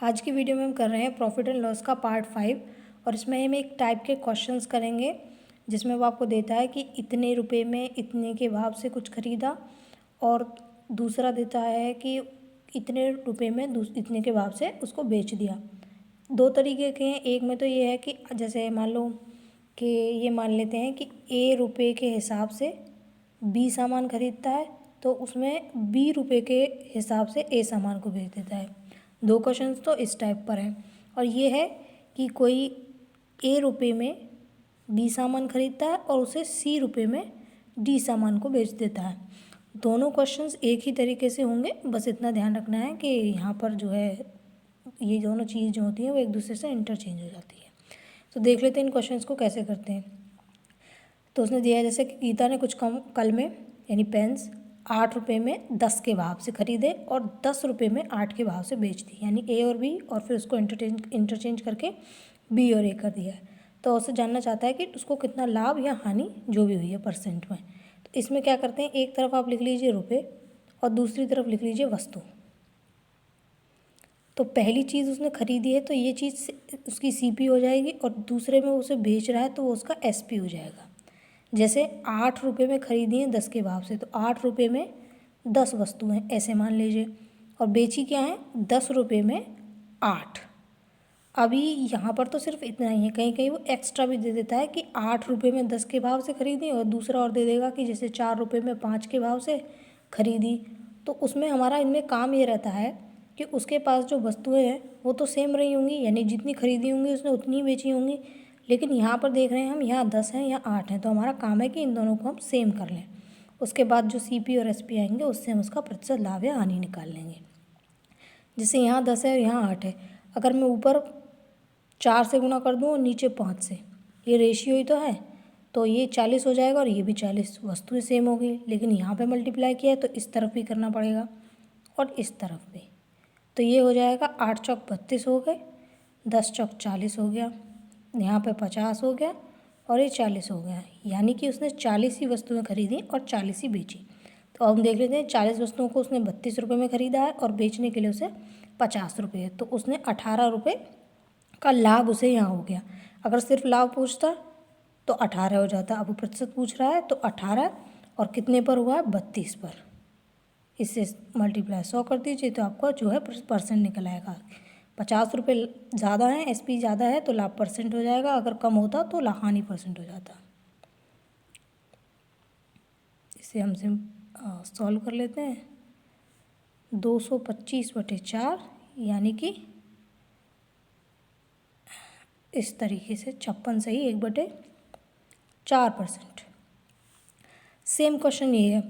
आज की वीडियो में हम कर रहे हैं प्रॉफिट एंड लॉस का पार्ट 5 और इसमें हम एक टाइप के क्वेश्चंस करेंगे जिसमें वो आपको देता है कि इतने रुपए में इतने के भाव से कुछ खरीदा और दूसरा देता है कि इतने रुपए में इतने के भाव से उसको बेच दिया। दो तरीके के हैं। एक में तो ये है कि जैसे मान लो कि ये मान लेते हैं कि ए रुपये के हिसाब से बी सामान खरीदता है तो उसमें बी रुपये के हिसाब से ए सामान को बेच देता है। दो क्वेश्चंस तो इस टाइप पर हैं और ये है कि कोई ए रुपये में बी सामान खरीदता है और उसे सी रुपये में डी सामान को बेच देता है। दोनों क्वेश्चंस एक ही तरीके से होंगे, बस इतना ध्यान रखना है कि यहाँ पर जो है ये दोनों चीज़ जो होती हैं वो एक दूसरे से इंटरचेंज हो जाती है। तो देख लेते हैं इन क्वेश्चंस को कैसे करते हैं। तो उसने दिया है जैसे कि गीता ने कुछ कल में यानी पेन्स 8 रुपये में 10 के भाव से खरीदे और 10 रुपये में 8 के भाव से बेच दी, यानी ए और बी, और फिर उसको इंटरचेंज करके बी और ए कर दिया है। तो उससे जानना चाहता है कि उसको कितना लाभ या हानि जो भी हुई है परसेंट में। तो इसमें क्या करते हैं, एक तरफ आप लिख लीजिए रुपये और दूसरी तरफ लिख लीजिए वस्तु। तो पहली चीज़ उसने खरीदी है तो ये चीज़ उसकी सीपी हो जाएगी और दूसरे में उसे बेच रहा है तो वो उसका एसपी हो जाएगा। जैसे 8 रुपये में खरीदी है 10 के भाव से, तो 8 रुपये में 10 वस्तुएं ऐसे मान लीजिए, और बेची क्या है 10 रुपये में 8। अभी यहाँ पर तो सिर्फ इतना ही है, कहीं कहीं वो एक्स्ट्रा भी दे देता है कि 8 रुपये में 10 के भाव से खरीदी और दूसरा और दे देगा कि जैसे 4 रुपये में 5 के भाव से खरीदी। तो उसमें हमारा इनमें काम ये रहता है कि उसके पास जो वस्तुएं हैं वो तो सेम रही होंगी, यानी जितनी खरीदी होंगी उसने उतनी ही बेची होंगी। लेकिन यहाँ पर देख रहे हैं हम, यहाँ 10 हैं यहाँ 8 हैं, तो हमारा काम है कि इन दोनों को हम सेम कर लें। उसके बाद जो सीपी और एसपी आएंगे उससे हम उसका प्रतिशत लाभ या हानि निकाल लेंगे। जैसे यहाँ 10 है और यहाँ 8 है, अगर मैं ऊपर 4 से गुना कर दूँ और नीचे 5 से, ये रेशियो ही तो है, तो ये 40 हो जाएगा और ये भी 40, वस्तुएं सेम हो गई। लेकिन यहाँ पे मल्टीप्लाई किया है तो इस तरफ भी करना पड़ेगा और इस तरफ भी। तो ये हो जाएगा 8 चौक 32 हो गए, 10 चौक 40 हो गया, यहाँ पे 50 हो गया और ये 40 हो गया, यानी कि उसने 40 ही वस्तुएं खरीदी और 40 ही बेची। तो अब हम देख लेते हैं 40 वस्तुओं को उसने 32 रुपये में खरीदा है और बेचने के लिए उसे 50 रुपये है, तो उसने 18 रुपये का लाभ उसे यहाँ हो गया। अगर सिर्फ लाभ पूछता तो 18 हो जाता, अब वो प्रतिशत पूछ रहा है तो 18 और कितने पर हुआ है 32 पर, इससे मल्टीप्लाई 100 कर दीजिए तो आपका जो है परसेंट निकल आएगा। 50 रुपये ज़्यादा है, एसपी ज़्यादा है तो लाभ परसेंट हो जाएगा, अगर कम होता तो हानि परसेंट हो जाता। इसे हमसे सॉल्व कर लेते हैं। 225/4 यानी कि इस तरीके से 56 से ही 1/4%। सेम क्वेश्चन ये है,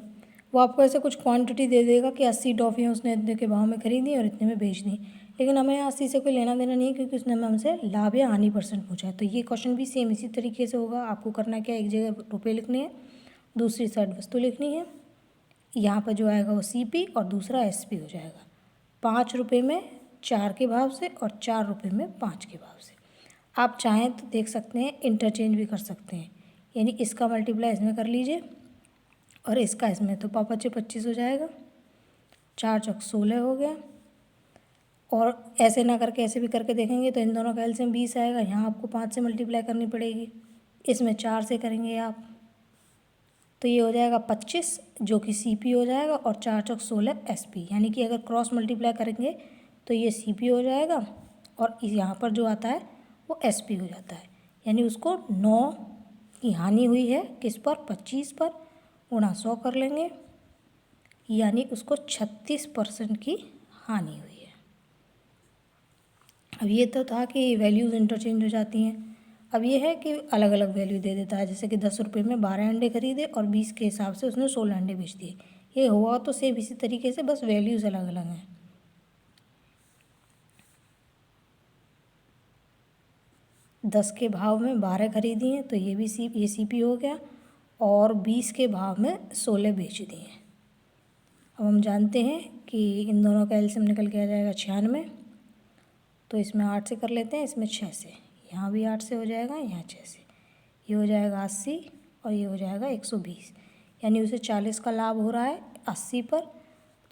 वो आपको ऐसे कुछ क्वांटिटी दे देगा कि 80 टॉफ़ियाँ उसने इतने के भाव में खरीदी और इतने में बेच दी, लेकिन हमें 80 से कोई लेना देना नहीं है क्योंकि उसने हमसे लाभ या हानि परसेंट पूछा है। तो ये क्वेश्चन भी सेम इसी तरीके से होगा। आपको करना क्या, एक जगह रुपये लिखने हैं, दूसरी साइड वस्तु लिखनी है, यहाँ पर जो आएगा वो सीपी और दूसरा एसपी हो जाएगा। 5 रुपये में 4 के भाव से और 4 रुपये में 5 के भाव से। आप चाहें तो देख सकते हैं इंटरचेंज भी कर सकते हैं, यानी इसका मल्टीप्लाई इसमें कर लीजिए और इसका इसमें, तो 5×5 = 25 हो जाएगा, 4 चौक 16 हो गया। और ऐसे ना करके ऐसे भी करके देखेंगे तो इन दोनों का एलसीएम 20 आएगा। यहाँ आपको 5 से मल्टीप्लाई करनी पड़ेगी, इसमें 4 से करेंगे आप, तो ये हो जाएगा 25 जो कि सीपी हो जाएगा और 4 चौक 16 एसपी, यानी कि अगर क्रॉस मल्टीप्लाई करेंगे तो ये सीपी हो जाएगा और यहाँ पर जो आता है वो एसपी हो जाता है। यानी उसको 9 की हानि हुई है, किस पर 25 पर, गुणा 100 कर लेंगे, यानी उसको 36% की हानि हुई है। अब ये तो था कि वैल्यूज़ इंटरचेंज हो जाती हैं। अब ये है कि अलग अलग वैल्यू दे देता है, जैसे कि 10 रुपये में 12 अंडे खरीदे और 20 के हिसाब से उसने 16 अंडे बेच दिए। ये हुआ तो सेम इसी तरीके से, बस वैल्यूज़ अलग अलग हैं। दस के भाव में 12 खरीदी हैं तो ये भी ये सीपी हो गया और 20 के भाव में 16 बेच दिए। अब हम जानते हैं कि इन दोनों का एलसीएम निकल के आ जाएगा 96, तो इसमें 8 से कर लेते हैं, इसमें 6 से, यहाँ भी 8 से हो जाएगा, यहाँ 6 से, ये हो जाएगा 80 और ये हो जाएगा 120, यानी उसे 40 का लाभ हो रहा है 80 पर,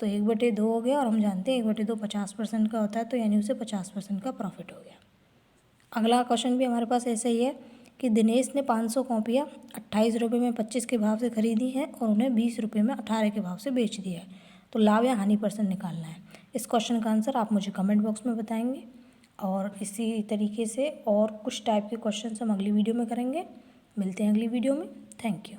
तो 1/2 हो गया, और हम जानते हैं 1/2 50% का होता है, तो यानी उसे 50% का प्रॉफिट हो गया। अगला क्वेश्चन भी हमारे पास ऐसा ही है कि दिनेश ने 500 कॉपियाँ 28 रुपये में 25 के भाव से खरीदी हैं और उन्हें 20 रुपये में 18 के भाव से बेच दिया है, तो लाभ या हानि % निकालना है। इस क्वेश्चन का आंसर आप मुझे कमेंट बॉक्स में बताएंगे, और इसी तरीके से और कुछ टाइप के क्वेश्चन हम अगली वीडियो में करेंगे। मिलते हैं अगली वीडियो में। Thank you.